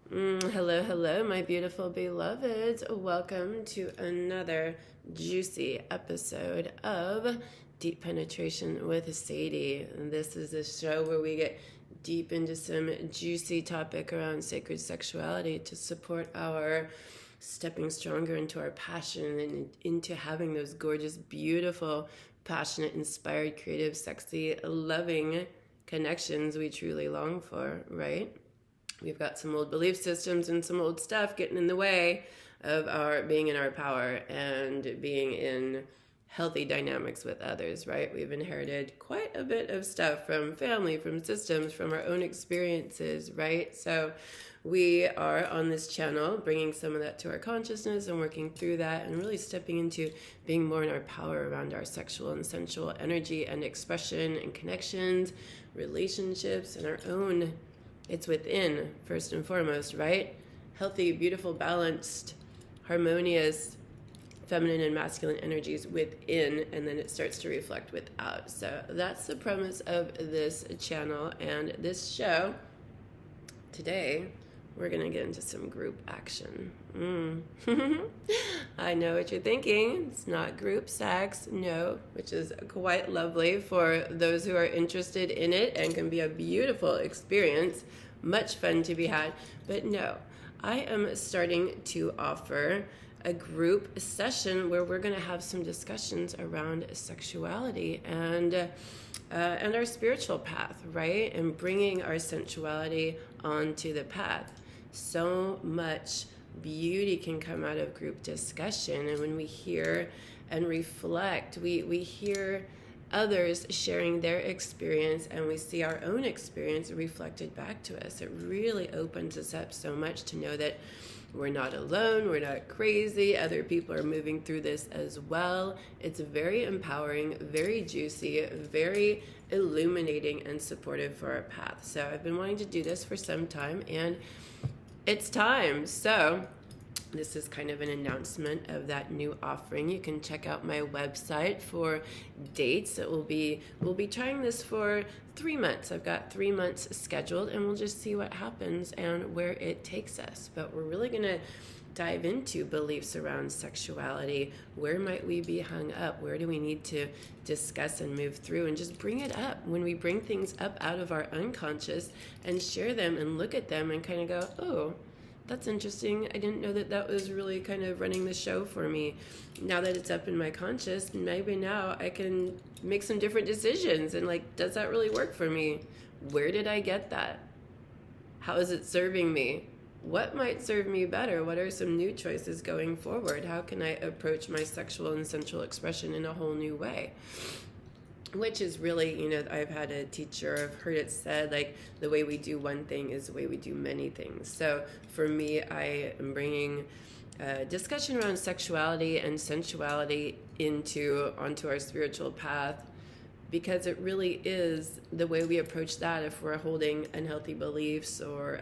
Hello, hello, my beautiful beloveds. Welcome to another juicy episode of Deep Penetration with Saidi. This is a show where we get deep into some juicy topic around sacred sexuality to support our stepping stronger into our passion and into having those gorgeous, beautiful, passionate, inspired, creative, sexy, loving connections we truly long for, right? We've got some old belief systems and some old stuff getting in the way of our being in our power and being in healthy dynamics with others, right? We've inherited quite a bit of stuff from family, from systems, from our own experiences, right? So we are on this channel bringing some of that to our consciousness and working through that and really stepping into being more in our power around our sexual and sensual energy and expression and connections, relationships, and our own. It's within, first and foremost, right? Healthy, beautiful, balanced, harmonious, feminine and masculine energies within, and then it starts to reflect without. So that's the premise of this channel and this show. Today, we're going to get into some group action. I know what you're thinking. It's not group sex, no, which is quite lovely for those who are interested in it and can be a beautiful experience, much fun to be had. But no, I am starting to offer a group session where we're going to have some discussions around sexuality and our spiritual path, right? And bringing our sensuality onto the path. So much beauty can come out of group discussion, and when we hear and reflect, we hear others sharing their experience and we see our own experience reflected back to us. It really opens us up so much to know that we're not alone, we're not crazy, other people are moving through this as well. It's very empowering, very juicy, very illuminating and supportive for our path. So I've been wanting to do this for some time and it's time. So this is kind of an announcement of that new offering. You can check out my website for dates. We'll be trying this for 3 months. I've got 3 months scheduled, and we'll just see what happens and where it takes us. But we're really going to dive into beliefs around sexuality. Where might we be hung up? Where do we need to discuss and move through? And just bring it up. When we bring things up out of our unconscious and share them and look at them and kind of go, oh, that's interesting. I didn't know that was really kind of running the show for me. Now that it's up in my conscious, maybe now I can make some different decisions and does that really work for me? Where did I get that? How is it serving me? What might serve me better? What are some new choices going forward? How can I approach my sexual and sensual expression in a whole new way? Which is really, I've had a teacher, I've heard it said, the way we do one thing is the way we do many things. So for me, I am bringing discussion around sexuality and sensuality onto our spiritual path, because it really is the way we approach that. If we're holding unhealthy beliefs or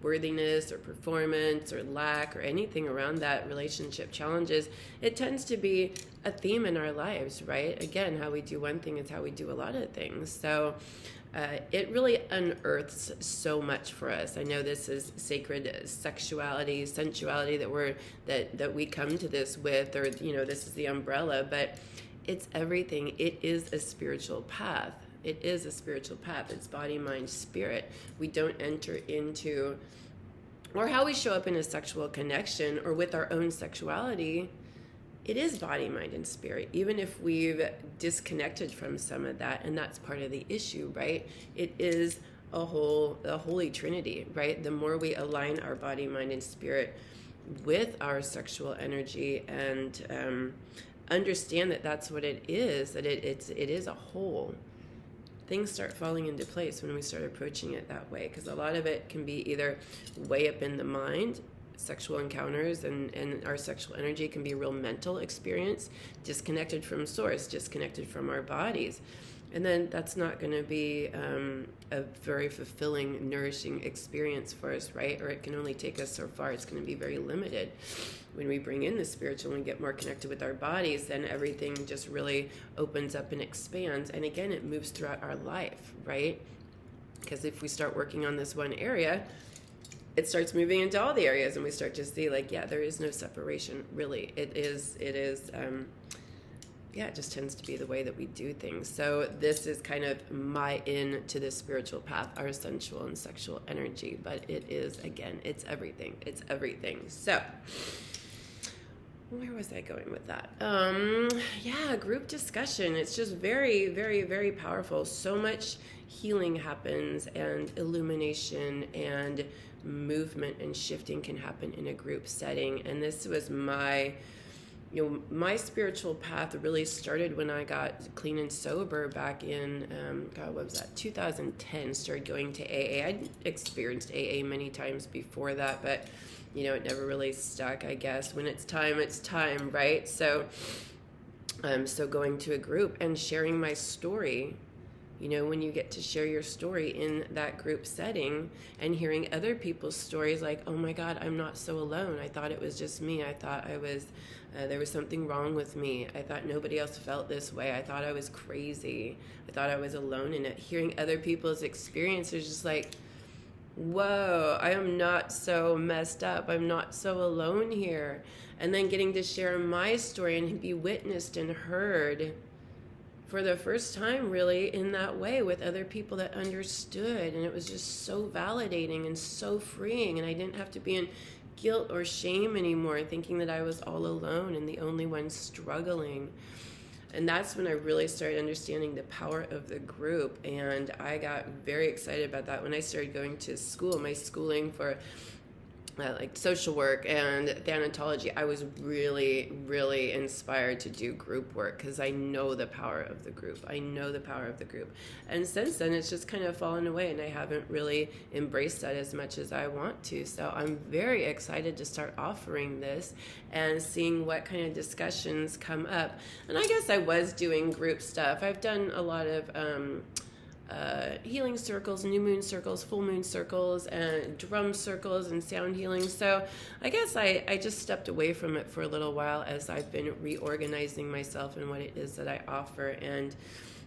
worthiness or performance or lack or anything around that, relationship challenges, it tends to be a theme in our lives, right? Again, how we do one thing is how we do a lot of things. So it really unearths so much for us. I know this is sacred sexuality, sensuality that we come to this with, or this is the umbrella, but it's everything. It is a spiritual path. It is a spiritual path. It's body, mind, spirit. We don't enter into, or how we show up in a sexual connection or with our own sexuality. It is body, mind, and spirit, even if we've disconnected from some of that, and that's part of the issue, right? It is a holy trinity, right? The more we align our body, mind, and spirit with our sexual energy and understand that that's what it is, that it is a whole, things start falling into place when we start approaching it that way, because a lot of it can be either way up in the mind. Sexual encounters and our sexual energy can be a real mental experience, disconnected from source, disconnected from our bodies. And then that's not going to be a very fulfilling, nourishing experience for us, right? Or it can only take us so far. It's going to be very limited. When we bring in the spiritual and get more connected with our bodies, then everything just really opens up and expands. And again, it moves throughout our life, right? Because if we start working on this one area, it starts moving into all the areas, and we start to see like, yeah, there is no separation, really. It is, yeah, it just tends to be the way that we do things. So this is kind of my in to the spiritual path, our sensual and sexual energy. But it is, again, it's everything. It's everything. So where was I going with that? Yeah, group discussion. It's just very, very, very powerful. So much healing happens, and illumination and movement and shifting can happen in a group setting. And this was my spiritual path really started when I got clean and sober back in, God, what was that, 2010, started going to AA. I'd experienced AA many times before that, but, it never really stuck, I guess. When it's time, right? So going to a group and sharing my story, when you get to share your story in that group setting and hearing other people's stories, like, oh my God, I'm not so alone. I thought it was just me. I thought there was something wrong with me. I thought nobody else felt this way. I thought I was crazy. I thought I was alone in it. Hearing other people's experiences, just like, whoa, I am not so messed up. I'm not so alone here. And then getting to share my story and be witnessed and heard for the first time, really, in that way, with other people that understood. And it was just so validating and so freeing. And I didn't have to be in guilt or shame anymore, thinking that I was all alone and the only one struggling. And that's when I really started understanding the power of the group. And I got very excited about that when I started going to school, my schooling for like social work and thanatology. I was really, really inspired to do group work because I know the power of the group. And since then, it's just kind of fallen away, and I haven't really embraced that as much as I want to. So I'm very excited to start offering this and seeing what kind of discussions come up. And I guess I was doing group stuff. I've done a lot of healing circles, new moon circles, full moon circles, and drum circles and sound healing. So I guess I just stepped away from it for a little while as I've been reorganizing myself and what it is that I offer. And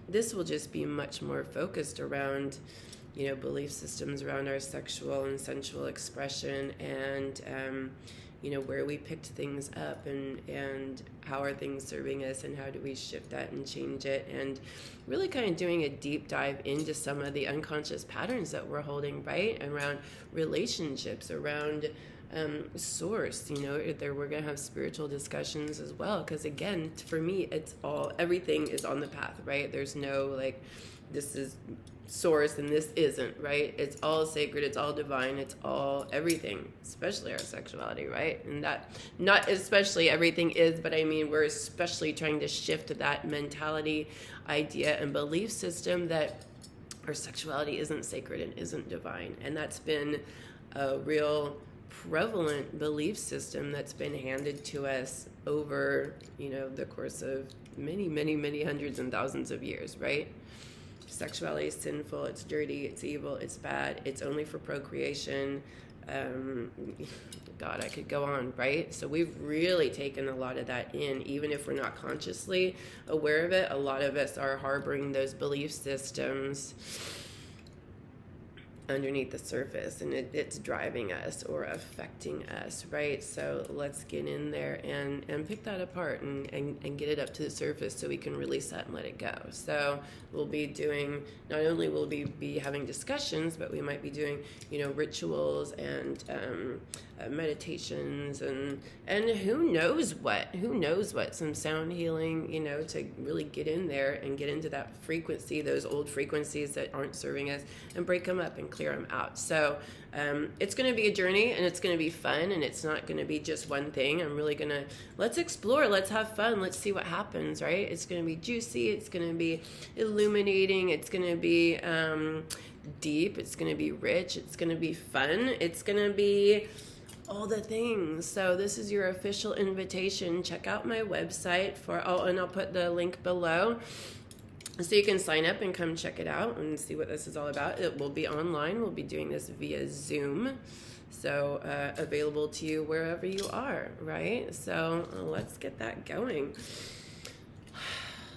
this will just be much more focused around, belief systems around our sexual and sensual expression, and where we picked things up, and how are things serving us, and how do we shift that and change it, and really kind of doing a deep dive into some of the unconscious patterns that we're holding, right, around relationships, around source. We're going to have spiritual discussions as well, because again, for me, everything is on the path, right? There's no like, this is source and this isn't, right? It's all sacred, it's all divine, it's all everything, especially our sexuality, right? And that, not especially everything is, but I mean, we're especially trying to shift that mentality, idea, and belief system that our sexuality isn't sacred and isn't divine. And that's been a real prevalent belief system that's been handed to us over, the course of many, many, many hundreds and thousands of years, right? Sexuality is sinful, it's dirty, it's evil, it's bad, it's only for procreation. God, I could go on, right? So we've really taken a lot of that in, even if we're not consciously aware of it. A lot of us are harboring those belief systems underneath the surface, and it's driving us or affecting us, right? So let's get in there and pick that apart and get it up to the surface so we can release that and let it go. So we'll be doing, not only will we be having discussions, but we might be doing, rituals and meditations and who knows what, some sound healing, to really get in there and get into that frequency, those old frequencies that aren't serving us, and break them up and clear them out. So it's going to be a journey, and it's going to be fun, and it's not going to be just one thing. I'm really going to, let's explore, let's have fun, let's see what happens, right? It's going to be juicy, it's going to be illuminating, it's going to be deep, it's going to be rich, it's going to be fun, it's going to be all the things. So this is your official invitation. Check out my website and I'll put the link below so you can sign up and come check it out and see what this is all about. It will be online. We'll be doing this via Zoom, so available to you wherever you are, right? So let's get that going.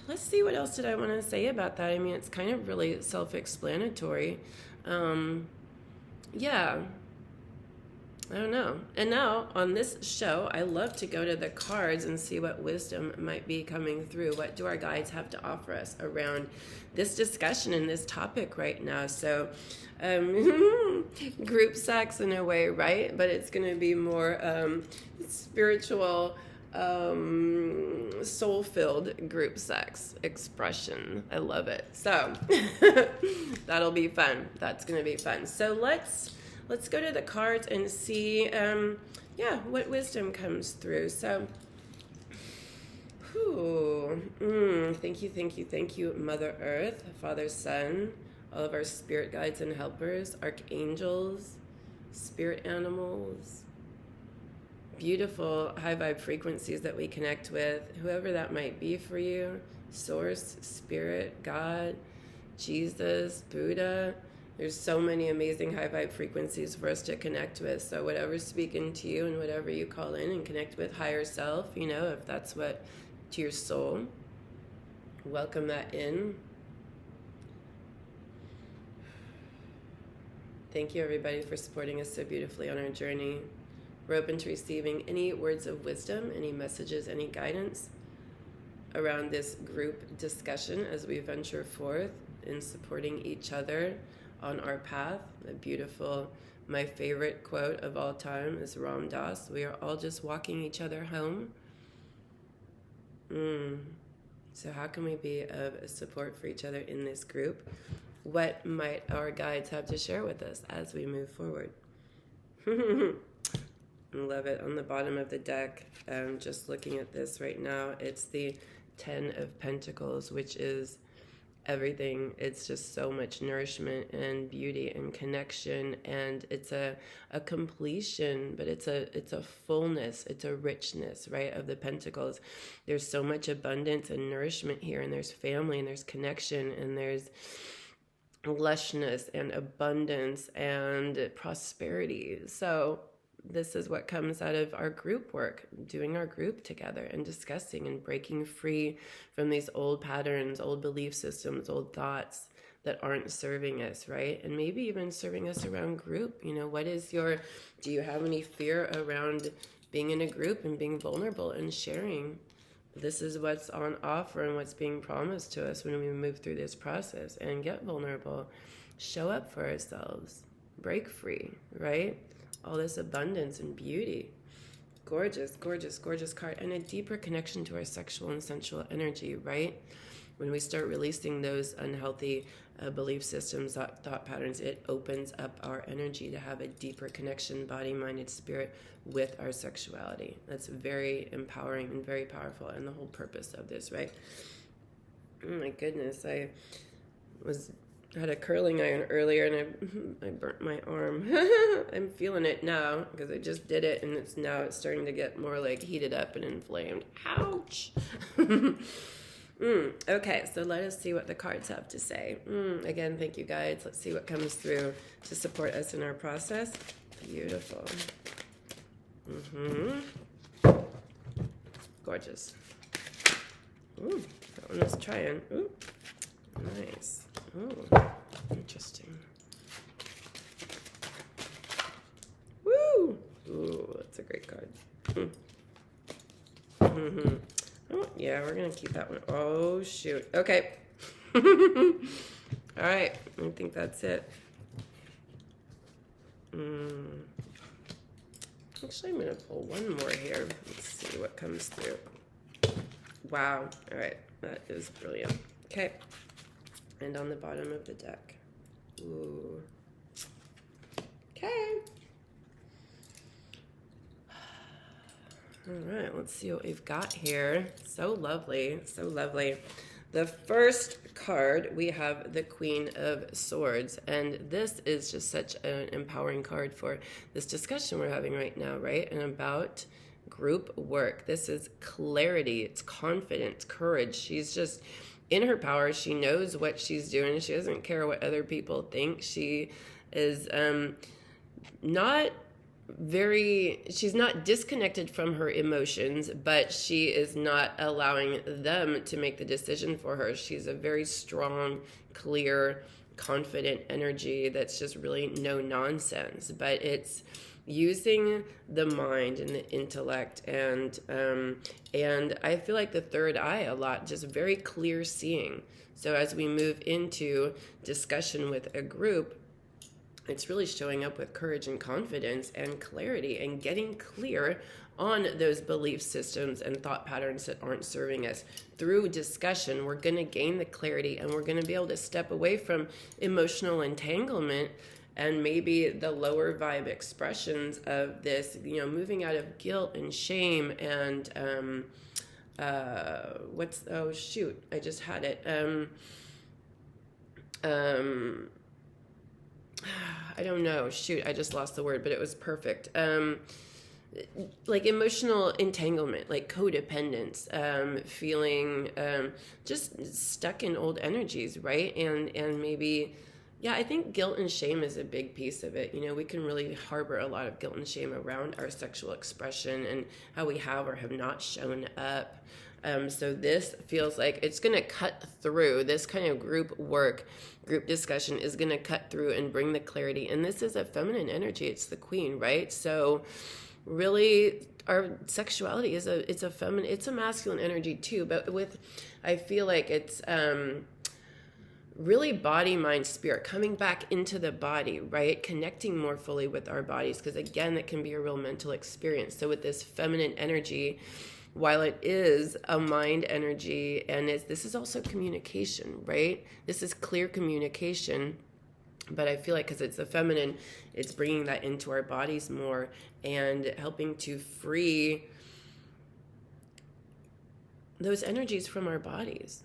Let's see, what else did I want to say about that? I mean, it's kind of really self-explanatory. Yeah. I don't know. And now on this show, I love to go to the cards and see what wisdom might be coming through. What do our guides have to offer us around this discussion and this topic right now? So, group sex in a way, right? But it's going to be more spiritual, soul-filled group sex expression. I love it. So that'll be fun. That's going to be fun. So let's go to the cards and see, what wisdom comes through. So, thank you, Mother Earth, Father Sun, all of our spirit guides and helpers, archangels, spirit animals, beautiful high vibe frequencies that we connect with, whoever that might be for you, Source, Spirit, God, Jesus, Buddha. There's so many amazing high vibe frequencies for us to connect with. So whatever's speaking to you and whatever you call in and connect with, higher self, if that's what to your soul, welcome that in. Thank you, everybody, for supporting us so beautifully on our journey. We're open to receiving any words of wisdom, any messages, any guidance around this group discussion as we venture forth in supporting each other on our path. My favorite quote of all time is Ram Dass: "We are all just walking each other home." So how can we be of support for each other in this group? What might our guides have to share with us as we move forward? Love it. On the bottom of the deck, just looking at this right now, it's the 10 of Pentacles, which is everything. It's just so much nourishment and beauty and connection, and it's a completion, but it's a fullness, it's a richness, right, of the Pentacles. There's so much abundance and nourishment here, and there's family, and there's connection, and there's lushness and abundance and prosperity. So this is what comes out of our group work, doing our group together and discussing and breaking free from these old patterns, old belief systems, old thoughts that aren't serving us, right? And maybe even serving us around group. Do you have any fear around being in a group and being vulnerable and sharing? This is what's on offer and what's being promised to us when we move through this process and get vulnerable, show up for ourselves, break free, right? All this abundance and beauty. Gorgeous, gorgeous, gorgeous card. And a deeper connection to our sexual and sensual energy, right? When we start releasing those unhealthy belief systems, thought patterns, it opens up our energy to have a deeper connection, body, mind, and spirit, with our sexuality. That's very empowering and very powerful, and the whole purpose of this, right? Oh my goodness, I had a curling iron earlier and I burnt my arm. I'm feeling it now because I just did it, and it's starting to get more like heated up and inflamed. Ouch. Okay, so let us see what the cards have to say. Again, thank you, guides. Let's see what comes through to support us in our process. Beautiful. Gorgeous. Ooh, that one was trying. Ooh, nice. Oh, interesting. Woo! Ooh, that's a great card. Oh, yeah, we're going to keep that one. Oh, shoot. Okay. All right. I think that's it. Actually, I'm going to pull one more here. Let's see what comes through. Wow. All right. That is brilliant. Okay. And on the bottom of the deck. Ooh. Okay. All right, let's see what we've got here. So lovely, so lovely. The first card, we have the Queen of Swords, and this is just such an empowering card for this discussion we're having right now, right? And about group work. This is clarity, it's confidence, courage. She's just in her power. She knows what she's doing. She doesn't care what other people think. She is she's not disconnected from her emotions, but she is not allowing them to make the decision for her. She's a very strong, clear, confident energy that's just really no nonsense, but it's using the mind and the intellect, and I feel like the third eye a lot, just very clear seeing. So as we move into discussion with a group, it's really showing up with courage and confidence and clarity and getting clear on those belief systems and thought patterns that aren't serving us. Through discussion, we're going to gain the clarity, and we're going to be able to step away from emotional entanglement and maybe the lower vibe expressions of this, moving out of guilt and shame and I just had it. I don't know. Shoot, I just lost the word, but it was perfect. Like emotional entanglement, like codependence, feeling just stuck in old energies, right? And maybe, yeah, I think guilt and shame is a big piece of it. We can really harbor a lot of guilt and shame around our sexual expression and how we have or have not shown up. So this feels like it's going to cut through. This kind of group discussion is going to cut through and bring the clarity. And this is a feminine energy. It's the queen, right? So really our sexuality is it's a masculine energy too, but I feel like it's really body, mind, spirit, coming back into the body, right? Connecting more fully with our bodies, because again, that can be a real mental experience. So with this feminine energy, while it is a mind energy, and this is also communication, right? This is clear communication, but I feel like because it's a feminine, it's bringing that into our bodies more and helping to free those energies from our bodies.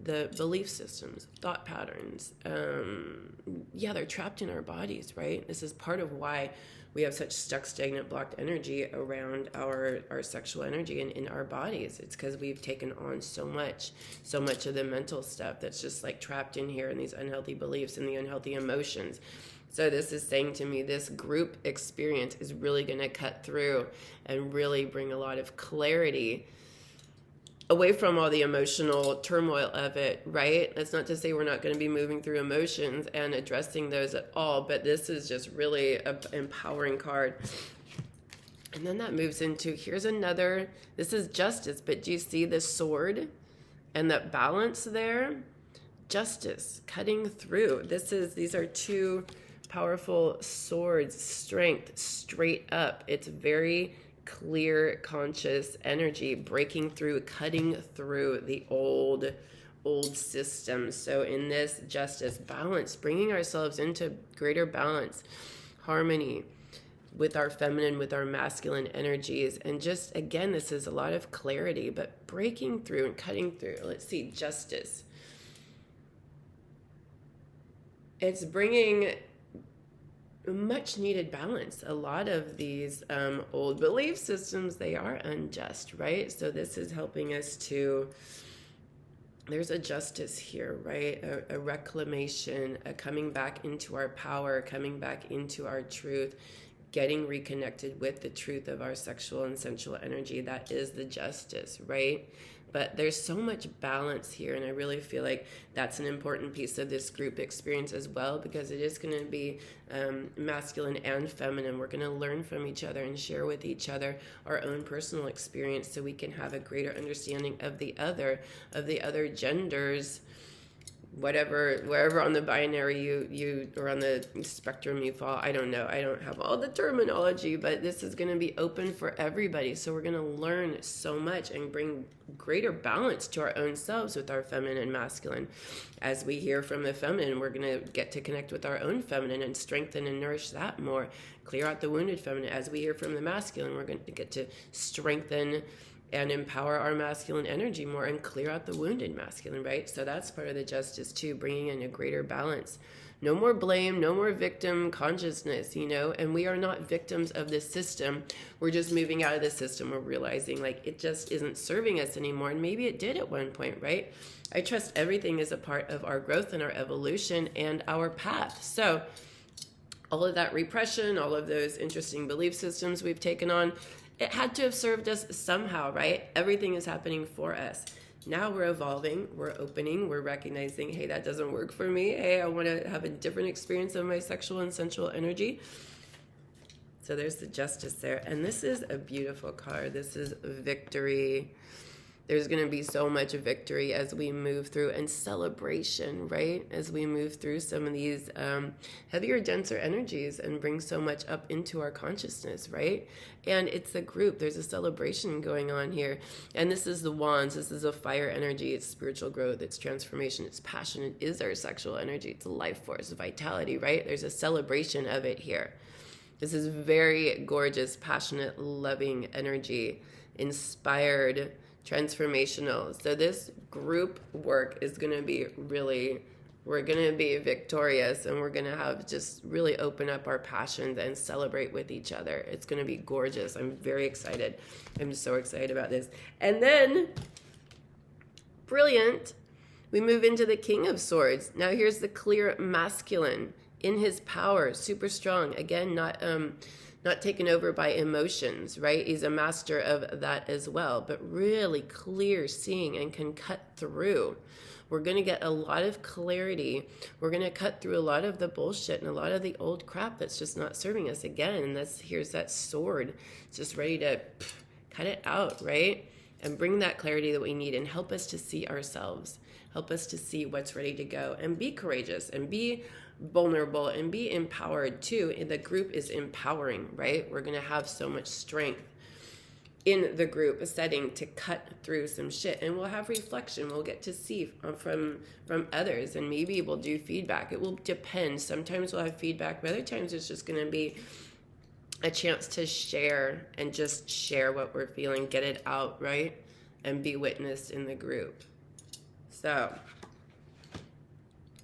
The belief systems, thought patterns, they're trapped in our bodies, right? This is part of why we have such stuck, stagnant, blocked energy around our sexual energy and in our bodies. It's because we've taken on so much of the mental stuff that's just like trapped in here, and these unhealthy beliefs and the unhealthy emotions. So this is saying to me, this group experience is really going to cut through and really bring a lot of clarity away from all the emotional turmoil of it, right? That's not to say we're not going to be moving through emotions and addressing those at all, but this is just really an empowering card. And then that moves into, here's another, this is justice, but do you see the sword and that balance there? Justice, cutting through. These are two powerful swords, strength, straight up. It's very clear, conscious energy, breaking through, cutting through the old systems. So in this justice, balance, bringing ourselves into greater balance, harmony with our feminine, with our masculine energies. And just, again, this is a lot of clarity, but breaking through and cutting through. Let's see, justice. It's bringing much needed balance. A lot of these old belief systems, they are unjust, right? So this is helping us to, there's a justice here, right? A reclamation, a coming back into our power, coming back into our truth, getting reconnected with the truth of our sexual and sensual energy. That is the justice, right? But there's so much balance here, and I really feel like that's an important piece of this group experience as well, because it is going to be masculine and feminine. We're going to learn from each other and share with each other our own personal experience, so we can have a greater understanding of the other genders, wherever on the binary you or on the spectrum you fall. I don't know. I don't have all the terminology, but this is going to be open for everybody. So we're going to learn so much and bring greater balance to our own selves with our feminine and masculine. As we hear from the feminine, we're going to get to connect with our own feminine and strengthen and nourish that more, clear out the wounded feminine. As we hear from the masculine, we're going to get to strengthen and empower our masculine energy more and clear out the wounded masculine, right? So that's part of the justice too, bringing in a greater balance. No more blame, no more victim consciousness, and we are not victims of this system. We're just moving out of the system. We're realizing like it just isn't serving us anymore. And maybe it did at one point, right? I trust everything is a part of our growth and our evolution and our path. So all of that repression, all of those interesting belief systems we've taken on, it had to have served us somehow, right? Everything is happening for us. Now we're evolving, we're opening, we're recognizing, hey, that doesn't work for me. Hey, I want to have a different experience of my sexual and sensual energy. So there's the Justice there. And this is a beautiful card. This is victory. There's going to be so much victory as we move through, and celebration, right? As we move through some of these heavier, denser energies and bring so much up into our consciousness, right? And it's a group. There's a celebration going on here. And this is the wands. This is a fire energy. It's spiritual growth. It's transformation. It's passion. It is our sexual energy. It's a life force, vitality, right? There's a celebration of it here. This is very gorgeous, passionate, loving energy, inspired, transformational. So this group work is going to be really, we're going to be victorious, and we're going to have just really open up our passions and celebrate with each other. It's going to be gorgeous. I'm very excited. I'm so excited about this. And then, brilliant, we move into the King of Swords. Now here's the clear masculine in his power, super strong. Again, not taken over by emotions, right? He's a master of that as well, but really clear seeing and can cut through. We're going to get a lot of clarity. We're going to cut through a lot of the bullshit and a lot of the old crap that's just not serving us again. And here's that sword, just ready to cut it out, right? And bring that clarity that we need and help us to see ourselves, help us to see what's ready to go, and be courageous and be vulnerable and be empowered too. The group is empowering, right? We're going to have so much strength in the group setting to cut through some shit, and we'll have reflection. We'll get to see from others, and maybe we'll do feedback. It will depend. Sometimes we'll have feedback, but other times it's just going to be a chance to share and just share what we're feeling, get it out, right? And be witnessed in the group. So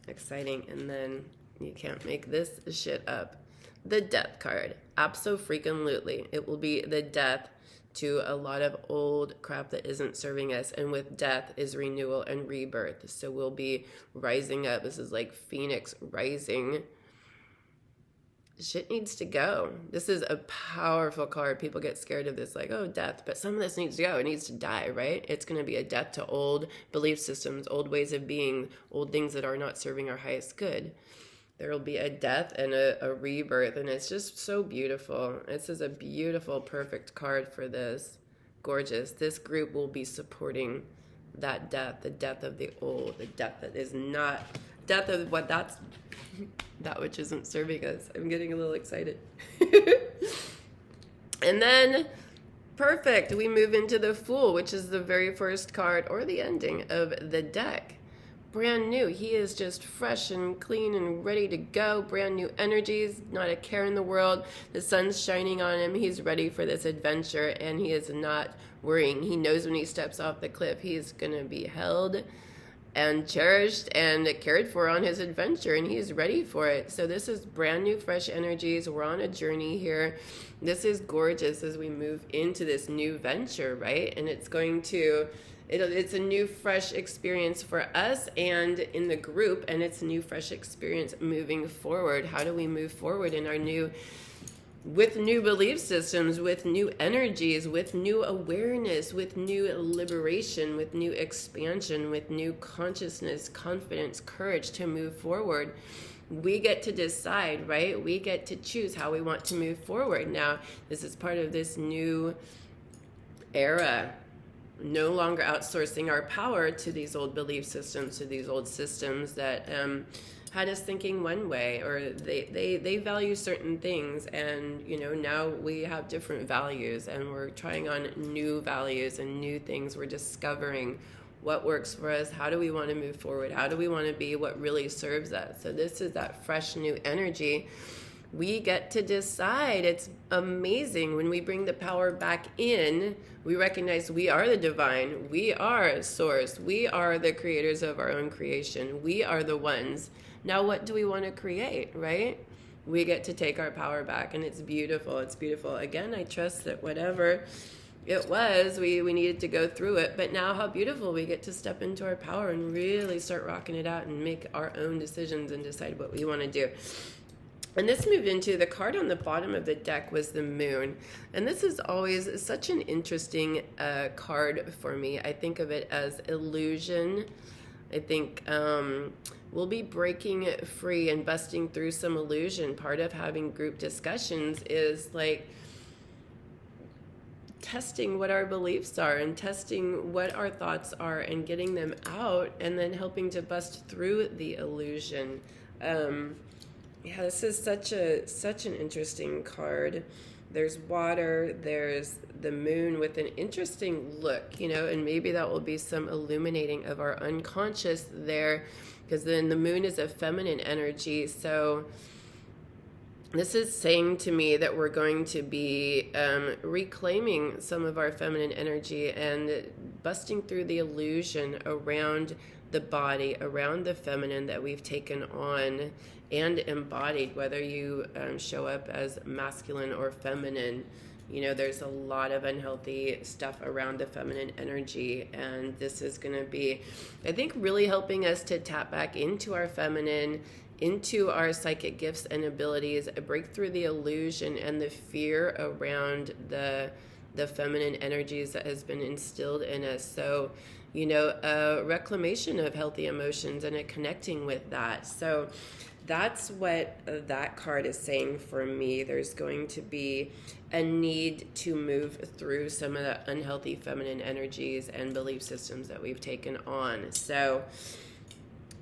exciting. And then you can't make this shit up. The Death card. Abso-freaking-lutely. It will be the death to a lot of old crap that isn't serving us. And with death is renewal and rebirth. So we'll be rising up. This is like Phoenix rising. Shit needs to go. This is a powerful card. People get scared of this, like, oh, death. But some of this needs to go. It needs to die, right? It's going to be a death to old belief systems, old ways of being, old things that are not serving our highest good. There will be a death and a rebirth, and it's just so beautiful. This is a beautiful, perfect card for this. Gorgeous. This group will be supporting that death, the death of the old, the death that is not, death of what that's, that which isn't serving us. I'm getting a little excited. And then, perfect, we move into the Fool, which is the very first card or the ending of the deck. Brand new. He is just fresh and clean and ready to go. Brand new energies, not a care in the world. The sun's shining on him. He's ready for this adventure, and he is not worrying. He knows when he steps off the cliff, he's going to be held and cherished and cared for on his adventure, and he's ready for it. So this is brand new, fresh energies. We're on a journey here. This is gorgeous as we move into this new venture, right? And it's going to, it's a new, fresh experience for us and in the group, and it's a new, fresh experience moving forward. How do we move forward in our new, with new belief systems, with new energies, with new awareness, with new liberation, with new expansion, with new consciousness, confidence, courage to move forward? We get to decide, right? We get to choose how we want to move forward. Now, this is part of this new era. No longer outsourcing our power to these old belief systems, to these old systems that had us thinking one way, or they value certain things, and now we have different values, and we're trying on new values and new things. We're discovering what works for us. How do we want to move forward? How do we want to be? What really serves us? So this is that fresh new energy. We get to decide. It's amazing when we bring the power back in. We recognize we are the divine. We are source. We are the creators of our own creation. We are the ones. Now, what do we want to create, right? We get to take our power back, and it's beautiful. It's beautiful. Again, I trust that whatever it was, we needed to go through it. But now how beautiful we get to step into our power and really start rocking it out and make our own decisions and decide what we want to do. And this moved into the card on the bottom of the deck was the Moon. And this is always such an interesting card for me. I think of it as illusion, I think we'll be breaking free and busting through some illusion. Part of having group discussions is like testing what our beliefs are and testing what our thoughts are and getting them out, and then helping to bust through the illusion. Yeah, this is such an interesting card. There's water, there's the moon with an interesting look, you know, and maybe that will be some illuminating of our unconscious there, because then the moon is a feminine energy. So this is saying to me that we're going to be reclaiming some of our feminine energy and busting through the illusion around the body, around the feminine that we've taken on and embodied, whether you show up as masculine or feminine. You know, there's a lot of unhealthy stuff around the feminine energy, and this is going to be, I think, really helping us to tap back into our feminine, into our psychic gifts and abilities, break through the illusion and the fear around the feminine energies that has been instilled in us. So, you know, a reclamation of healthy emotions and a connecting with that. So that's what that card is saying for me. There's going to be a need to move through some of the unhealthy feminine energies and belief systems that we've taken on. So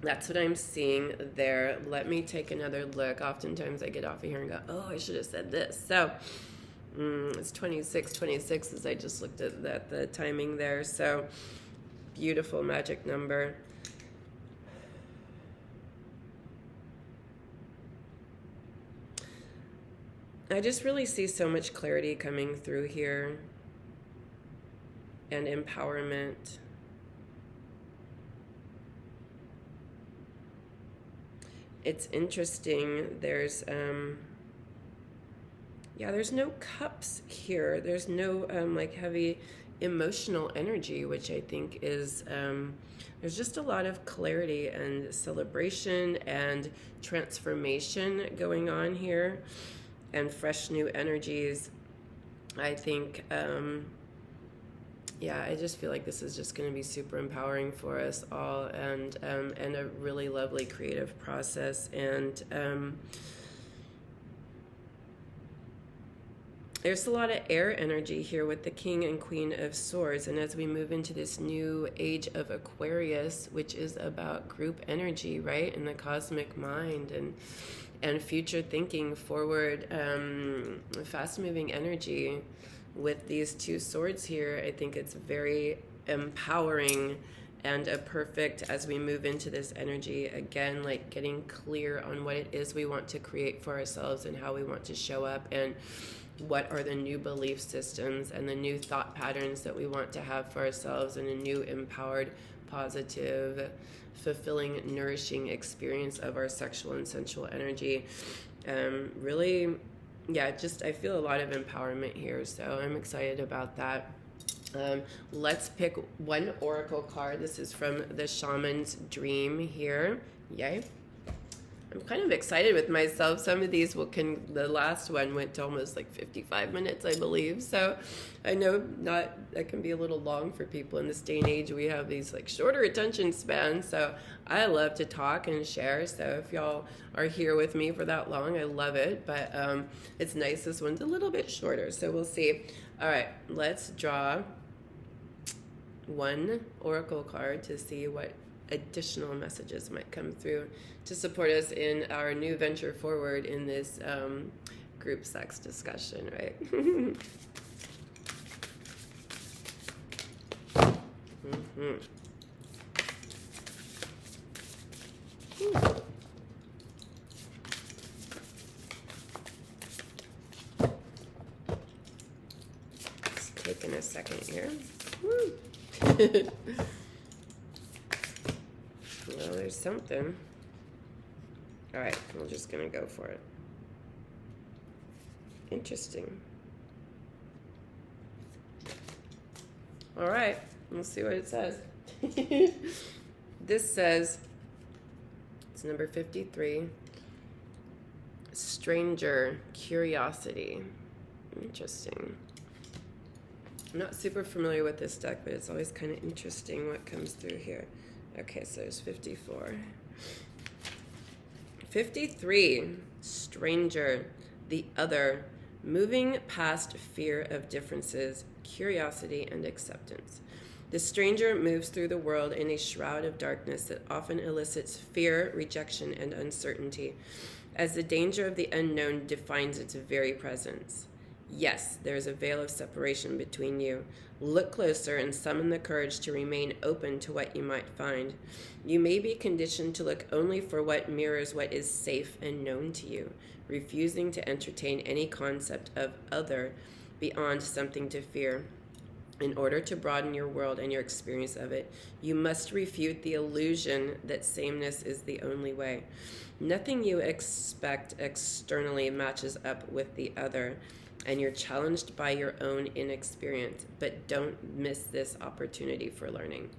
that's what I'm seeing there. Let me take another look. Oftentimes I get off of here and go, oh, I should have said this. So it's 26 as I just looked at the timing there. So beautiful magic number. I just really see so much clarity coming through here and empowerment. It's interesting. There's there's no cups here. There's no like heavy emotional energy, which I think is there's just a lot of clarity and celebration and transformation going on here, and fresh new energies. I think I just feel like this is just going to be super empowering for us all, and a really lovely creative process. And there's a lot of air energy here with the King and Queen of Swords. And as we move into this new age of Aquarius, which is about group energy, right? And the cosmic mind and future thinking, forward, fast-moving energy. With these two swords here, I think it's very empowering and a perfect, as we move into this energy, again, like getting clear on what it is we want to create for ourselves and how we want to show up, and what are the new belief systems and the new thought patterns that we want to have for ourselves, and a new empowered, positive, fulfilling, nourishing experience of our sexual and sensual energy. Really, I feel a lot of empowerment here, so I'm excited about that. Let's pick one oracle card. This is from the Shaman's Dream here. Yay. I'm kind of excited with myself. Some of these the last one went to almost like 55 minutes, I believe. So I know that can be a little long for people in this day and age. We have these like shorter attention spans. So I love to talk and share. So if y'all are here with me for that long, I love it. But it's nice. This one's a little bit shorter. So we'll see. All right, let's draw one oracle card to see what additional messages might come through to support us in our new venture forward in this group sex discussion, right? Just taking a second here. Woo. Well, there's something. All right, we're just gonna go for it. Interesting. All right, we'll see what it says. This says, it's number 53, Stranger Curiosity. Interesting. I'm not super familiar with this deck, but it's always kind of interesting what comes through here. Okay, so there's 54. 53, stranger, the other, moving past fear of differences, curiosity, and acceptance. The stranger moves through the world in a shroud of darkness that often elicits fear, rejection, and uncertainty, as the danger of the unknown defines its very presence. Yes, there is a veil of separation between you. Look closer and summon the courage to remain open to what you might find. You may be conditioned to look only for what mirrors what is safe and known to you, refusing to entertain any concept of other beyond something to fear. In order to broaden your world and your experience of it, you must refute the illusion that sameness is the only way. Nothing you expect externally matches up with the other, and you're challenged by your own inexperience. But don't miss this opportunity for learning.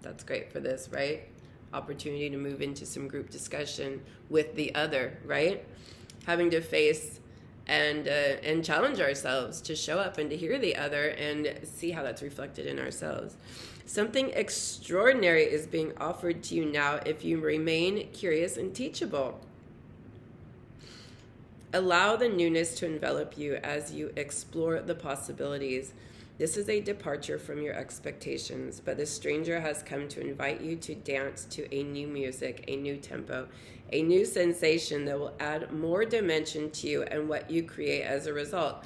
That's great for this, right? Opportunity to move into some group discussion with the other, right? Having to face and challenge ourselves to show up and to hear the other and see how that's reflected in ourselves. Something extraordinary is being offered to you now if you remain curious and teachable. Allow the newness to envelop you as you explore the possibilities. This is a departure from your expectations, but the stranger has come to invite you to dance to a new music, a new tempo, a new sensation that will add more dimension to you and what you create as a result.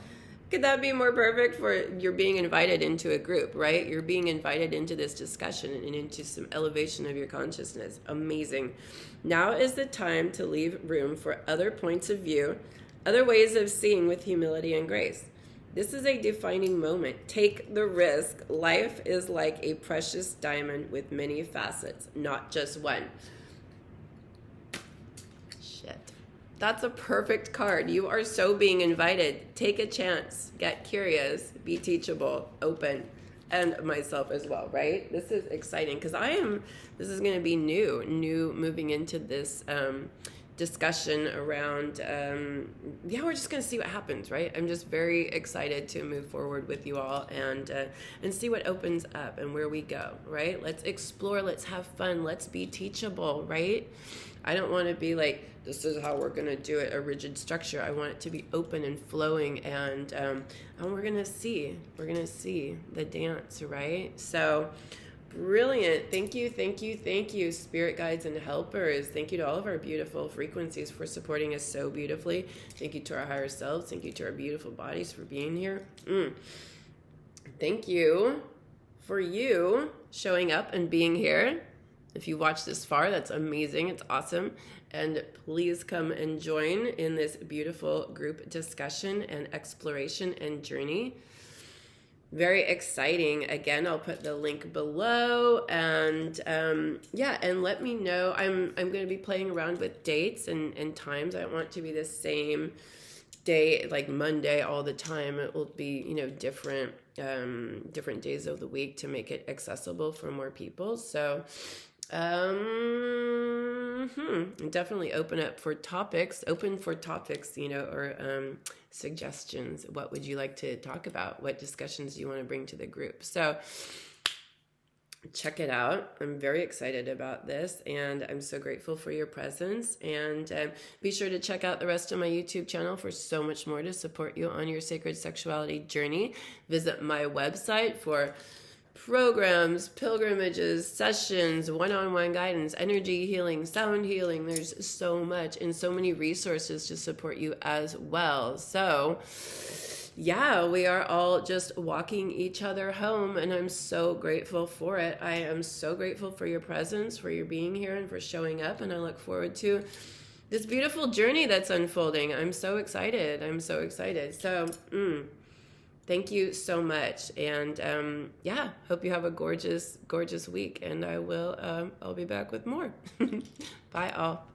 Could that be more perfect for you're being invited into a group, right? You're being invited into this discussion and into some elevation of your consciousness. Amazing. Now is the time to leave room for other points of view, other ways of seeing with humility and grace. This is a defining moment. Take the risk. Life is like a precious diamond with many facets, not just one. Shit. That's a perfect card. You are so being invited. Take a chance. Get curious. Be teachable. Open. And myself as well, right? This is exciting because this is going to be new moving into this discussion around we're just going to see what happens, right? I'm just very excited to move forward with you all and see what opens up and where we go, right? Let's explore, let's have fun, let's be teachable, right? I don't want to be like, this is how we're going to do it, a rigid structure. I want it to be open and flowing, and we're going to see the dance, right? So brilliant. Thank you, spirit guides and helpers. Thank you to all of our beautiful frequencies for supporting us so beautifully. Thank you to our higher selves. Thank you to our beautiful bodies for being here. Thank you for you showing up and being here. If you watched this far, that's amazing. It's awesome. And please come and join in this beautiful group discussion and exploration and journey. Very exciting. Again, I'll put the link below, and and let me know. I'm going to be playing around with dates and times. I don't want it to be the same day, like Monday all the time. It will be, different days of the week to make it accessible for more people. So definitely open for topics, or suggestions. What would you like to talk about? What discussions do you want to bring to the group? So check it out. I'm very excited about this, and I'm so grateful for your presence. And be sure to check out the rest of my YouTube channel for so much more to support you on your sacred sexuality journey. Visit my website for programs, pilgrimages, sessions, one-on-one guidance, energy healing, sound healing. There's so much and so many resources to support you as well. So we are all just walking each other home, and I'm so grateful for it. I am so grateful for your presence, for your being here, and for showing up, and I look forward to this beautiful journey that's unfolding. I'm so excited. So thank you so much. And hope you have a gorgeous week. And I'll be back with more. Bye all.